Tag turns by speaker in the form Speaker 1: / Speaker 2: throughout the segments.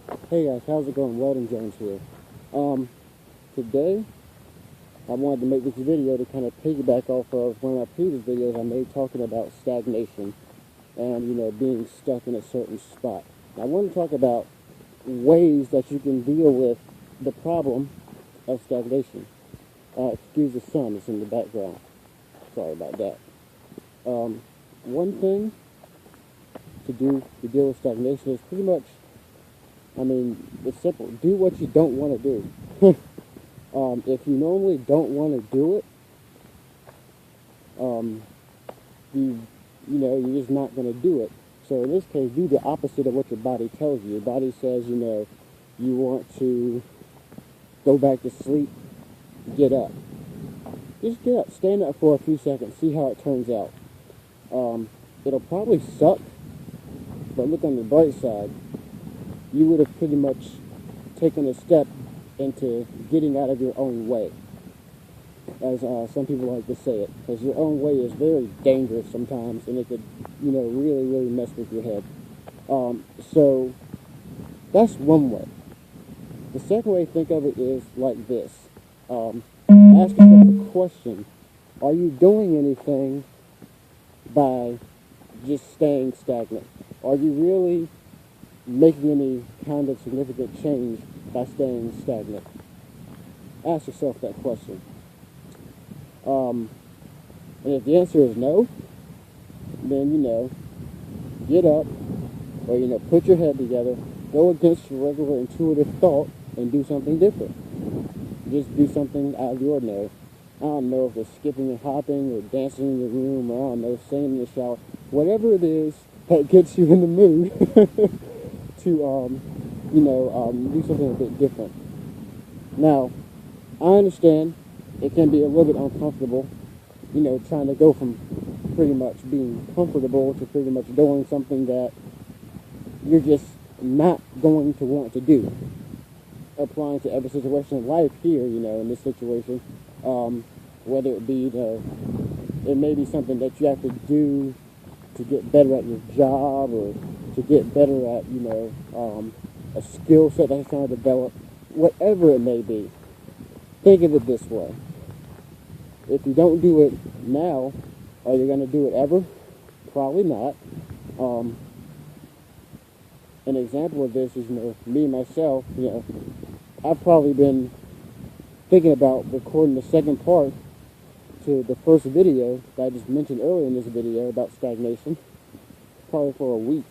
Speaker 1: Hey guys, how's it going? Weldon Jones here. Today I wanted to make this video to kind of piggyback off of one of my previous videos I made talking about stagnation and, being stuck in a certain spot. I want to talk about ways that you can deal with the problem of stagnation. Excuse the sun that's in the background. Sorry about that. One thing to do to deal with stagnation is pretty much, it's simple. Do what you don't want to do. If you normally don't want to do it, you're just not going to do it. So in this case, do the opposite of what your body tells you. Your body says, you want to go back to sleep, get up. Just get up, stand up for a few seconds, see how it turns out. It'll probably suck, but look on the bright side. You would have pretty much taken a step into getting out of your own way, as some people like to say it, because your own way is very dangerous sometimes, and it could, really, really mess with your head. So that's one way. The second way to think of it is like this. Ask yourself a question. Are you doing anything by just staying stagnant? Are you really making any kind of significant change by staying stagnant? Ask yourself that question. And if the answer is no, then, get up, or, put your head together, go against your regular intuitive thought, and do something different. Just do something out of the ordinary. I don't know if it's skipping and hopping, or dancing in your room, or I don't know, singing in the shower. Whatever it is that gets you in the mood to, do something a bit different. Now, I understand it can be a little bit uncomfortable, trying to go from pretty much being comfortable to pretty much doing something that you're just not going to want to do. Applying to every situation in life here, in this situation, whether it be it may be something that you have to do to get better at your job, or to get better at, a skill set that's trying to develop, whatever it may be. Think of it this way. If you don't do it now, are you going to do it ever? Probably not. An example of this is, me myself, I've probably been thinking about recording the second part to the first video that I just mentioned earlier in this video about stagnation, probably for a week.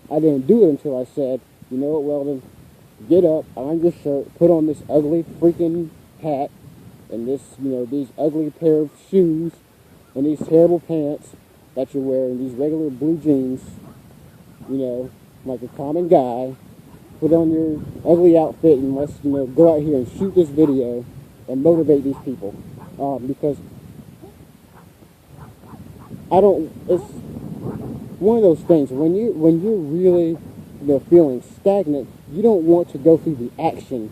Speaker 1: I didn't do it until I said, you know what, Weldon, get up, iron your shirt, put on this ugly freaking hat, and this, these ugly pair of shoes, and these terrible pants that you're wearing, these regular blue jeans, like a common guy. Put on your ugly outfit and let's, go out here and shoot this video and motivate these people. Because it's one of those things, when you're really, feeling stagnant, you don't want to go through the action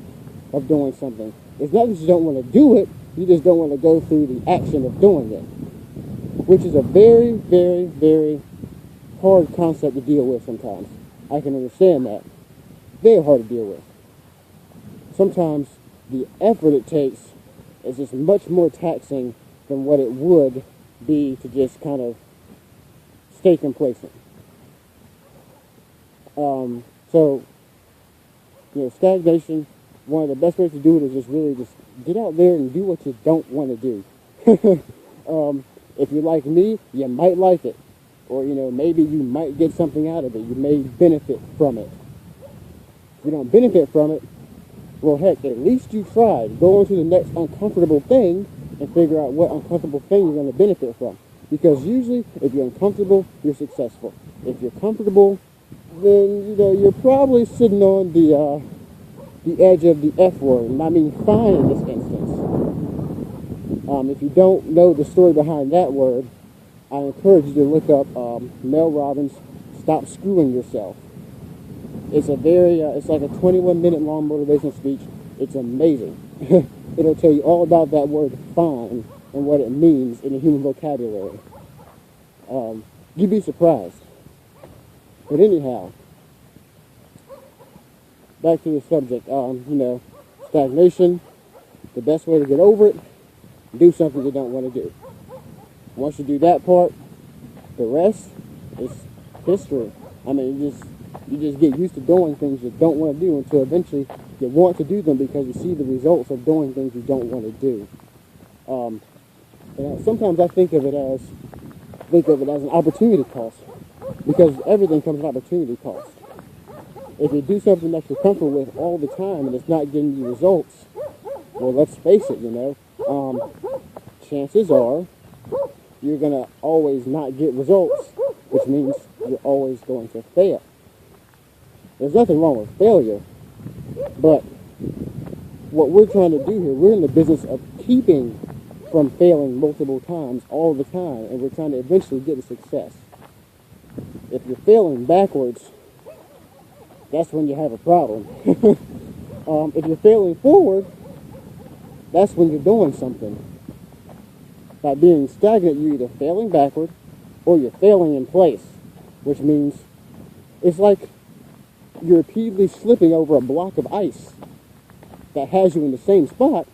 Speaker 1: of doing something. It's not that you don't want to do it, you just don't want to go through the action of doing it. Which is a very, very, very hard concept to deal with sometimes. I can understand that. Very hard to deal with. Sometimes the effort it takes is just much more taxing than what it would be to just kind of stay complacent. So, stagnation, one of the best ways to do it is just really just get out there and do what you don't want to do. If you're like me, you might like it. Or, maybe you might get something out of it. You may benefit from it. If you don't benefit from it, well, heck, at least you tried. Go on to the next uncomfortable thing and figure out what uncomfortable thing you're going to benefit from. Because usually, if you're uncomfortable, you're successful. If you're comfortable, then, you're probably sitting on the edge of the F word. And I mean fine in this instance. If you don't know the story behind that word, I encourage you to look up Mel Robbins' Stop Screwing Yourself. It's a it's like a 21-minute long motivational speech. It's amazing. It'll tell you all about that word fine and what it means in the human vocabulary. You'd be surprised. But anyhow, back to the subject. Stagnation. The best way to get over it, do something you don't want to do. Once you do that part, the rest is history. I mean, you just get used to doing things you don't want to do until eventually you want to do them because you see the results of doing things you don't want to do. Sometimes I think of it as an opportunity cost, because everything comes with opportunity cost. If you do something that you're comfortable with all the time and it's not getting you results, well, let's face it, chances are you're going to always not get results, which means you're always going to fail. There's nothing wrong with failure, but what we're trying to do here, we're in the business of keeping from failing multiple times all the time, and we're trying to eventually get to success. If you're failing backwards, that's when you have a problem. If you're failing forward, that's when you're doing something. By being stagnant, you're either failing backward or you're failing in place, which means it's like you're repeatedly slipping over a block of ice that has you in the same spot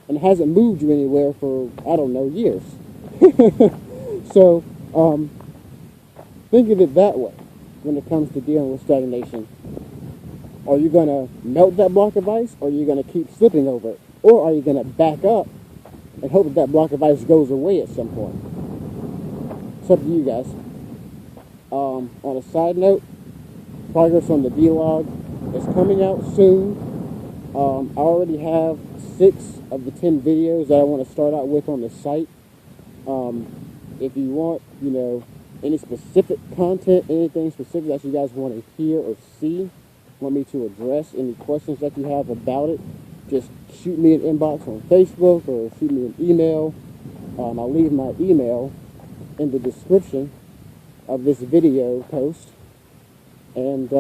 Speaker 1: and hasn't moved you anywhere for, I don't know, years. So, think of it that way when it comes to dealing with stagnation. Are you going to melt that block of ice, or are you going to keep slipping over it? Or are you going to back up and hope that block of ice goes away at some point? It's up to you guys. On a side note, progress on the vlog is coming out soon. I already have 6 of the 10 videos that I want to start out with on the site. If you want, any specific content, anything specific that you guys want to hear or see, want me to address, any questions that you have about it, just shoot me an inbox on Facebook or shoot me an email. I'll leave my email in the description of this video post. And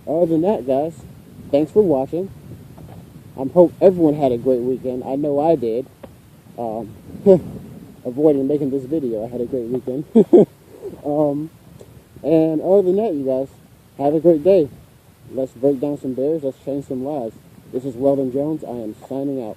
Speaker 1: other than that, guys, thanks for watching. I hope everyone had a great weekend. I know I did. Avoiding making this video, I had a great weekend. And other than that, you guys, have a great day. Let's break down some barriers. Let's change some lives. This is Weldon Jones. I am signing out.